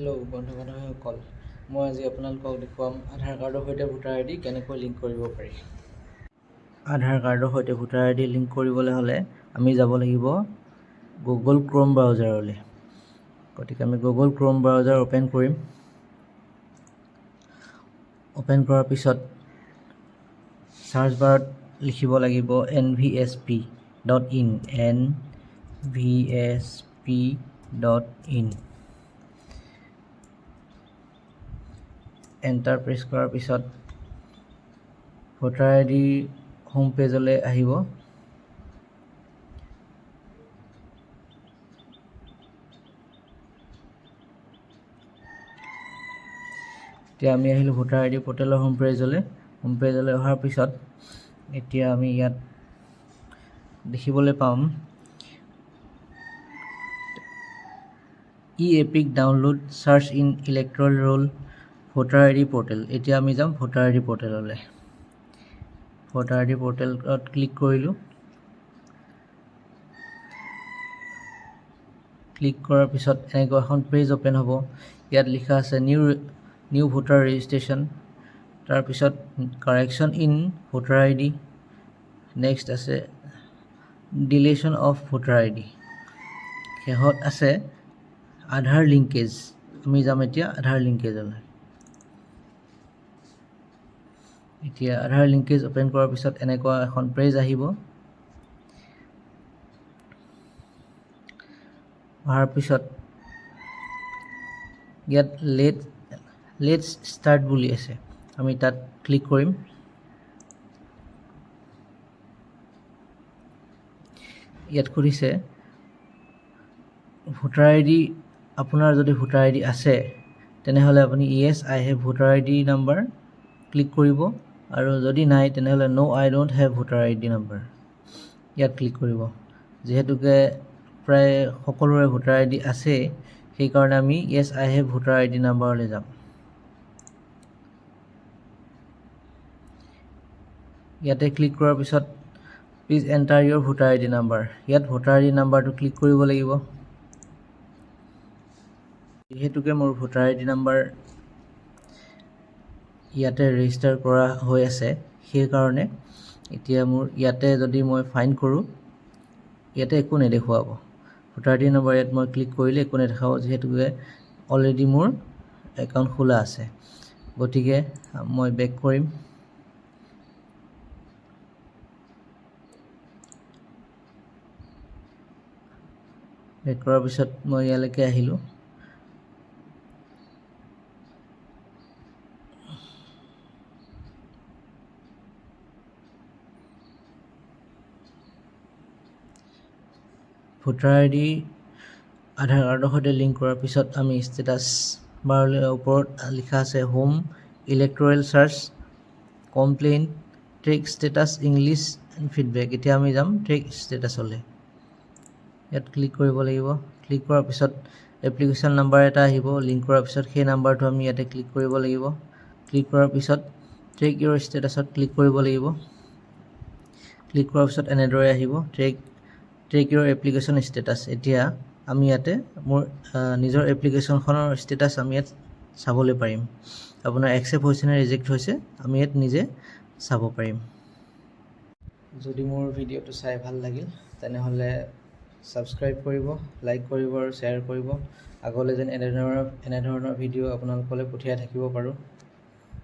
Hello' বন্ধু বান্ধৱীসকল, মই আজি আপোনালোকক দেখুৱাম আধাৰ কাৰ্ডৰ সৈতে ভোটাৰ আই ডি কেনেকৈ লিংক কৰিব পাৰি। আধাৰ কাৰ্ডৰ সৈতে ভোটাৰ আই ডি লিংক কৰিবলৈ হ'লে আমি যাব লাগিব গুগল ক্ৰ'ম ব্ৰাউজাৰলৈ। গতিকে আমি গুগল ক্ৰ'ম ব্ৰাউজাৰ অ'পেন কৰিম। অ'পেন কৰাৰ পিছত চাৰ্চ বাৰত লিখিব লাগিব nvsp.in nvsp.in। এণ্টাৰ প্ৰেছ কৰাৰ পিছত ভোটাৰ আই ডি হোম পেজলৈ আহিব। এতিয়া আমি আহিলোঁ ভোটাৰ আই ডি পৰ্টেলৰ হোম পেজলৈ অহাৰ পিছত এতিয়া আমি ইয়াত দেখিবলৈ পাম EPIC download search in electoral roll voter I D portal. এতিয়া আমি যাম ভোটাৰ আই ডি পৰ্টেললৈ। ভোটাৰ আই ডি পৰ্টেলত ক্লিক কৰিলোঁ। ক্লিক কৰাৰ পিছত এনেকুৱা এখন পেজ অ'পেন হ'ব। ইয়াত লিখা আছে নিউ ভোটাৰ ৰেজিষ্ট্ৰেশ্যন, তাৰপিছত correction in voter I D, next আছে ডিলেশ্যন অফ ভোটাৰ আই ডি, শেষত আছে আধাৰ লিংকেজ। আমি যাম এতিয়া আধাৰ লিংকেজলৈ। এতিয়া আধাৰ লিংকেজ অ'পেন কৰাৰ পিছত এনেকুৱা এখন পেজ আহিব। অহাৰ পিছত ইয়াত লেটছ ষ্টাৰ্ট বুলি আছে, আমি তাত ক্লিক কৰিম। ইয়াত সুধিছে ভোটাৰ আই ডি, আপোনাৰ যদি ভোটাৰ আই ডি আছে তেনেহ'লে আপুনি yes I have voter I D number click কৰিব, আৰু যদি নাই তেনেহ'লে no' I don't have voter I D number ইয়াত ক্লিক কৰিব। যিহেতুকে প্ৰায় সকলোৰে ভোটাৰ আই ডি আছে, সেইকাৰণে আমি য়েছ I have voter I D নাম্বাৰলৈ যাম। ইয়াতে ক্লিক কৰাৰ পিছত please enter your voter I D number, ইয়াত ভোটাৰ আই ডি নাম্বাৰটো ক্লিক কৰিব লাগিব। যিহেতুকে মোৰ ভোটাৰ আই ডি নাম্বাৰ ইয়াতে ৰেজিষ্টাৰ কৰা হৈ আছে, সেইকাৰণে এতিয়া মোৰ ইয়াতে যদি মই ফাইন কৰোঁ ইয়াতে একো নেদেখুৱাব। ভোটাৰ আই ডি নাম্বাৰ ইয়াত মই ক্লিক কৰিলে একো নেদেখাব, যিহেতুকে অলৰেডি মোৰ একাউণ্ট খোলা আছে। গতিকে মই বেক কৰিম। বেক কৰাৰ পিছত মই ইয়ালৈকে আহিলোঁ। ভোটাৰ আই ডি আধাৰ কাৰ্ডৰ সৈতে লিংক কৰাৰ পিছত আমি ষ্টেটাছ বাৰলৈ ওপৰত লিখা আছে home electoral search complaint track status English and feedback. এতিয়া আমি যাম ট্ৰেক ষ্টেটাছলৈ। ইয়াত ক্লিক কৰিব লাগিব। ক্লিক কৰাৰ পিছত এপ্লিকেশ্যন নাম্বাৰ এটা আহিব। লিংক কৰাৰ পিছত সেই নাম্বাৰটো আমি ইয়াতে ক্লিক কৰিব লাগিব। ক্লিক কৰাৰ পিছত ট্ৰেক ইয়'ৰ ষ্টেটাছত ক্লিক কৰিব লাগিব। ক্লিক কৰাৰ পিছত এনেদৰে আহিব ট্ৰেক ইয়'ৰ এপ্লিকেশ্যন ষ্টেটাছ। এতিয়া আমি ইয়াতে মোৰ নিজৰ এপ্লিকেশ্যনখনৰ ষ্টেটাছ আমি ইয়াত চাবলৈ পাৰিম। আপোনাৰ একচেপ্ট হৈছে নে ৰিজেক্ট হৈছে আমি ইয়াত নিজে চাব পাৰিম। যদি মোৰ ভিডিঅ'টো চাই ভাল লাগিল তেনেহ'লে ছাবস্ক্ৰাইব কৰিব, লাইক কৰিব আৰু শ্বেয়াৰ কৰিব। আগলৈ যেন এনেধৰণৰ ভিডিঅ' আপোনালোকলৈ পঠিয়াই থাকিব পাৰোঁ।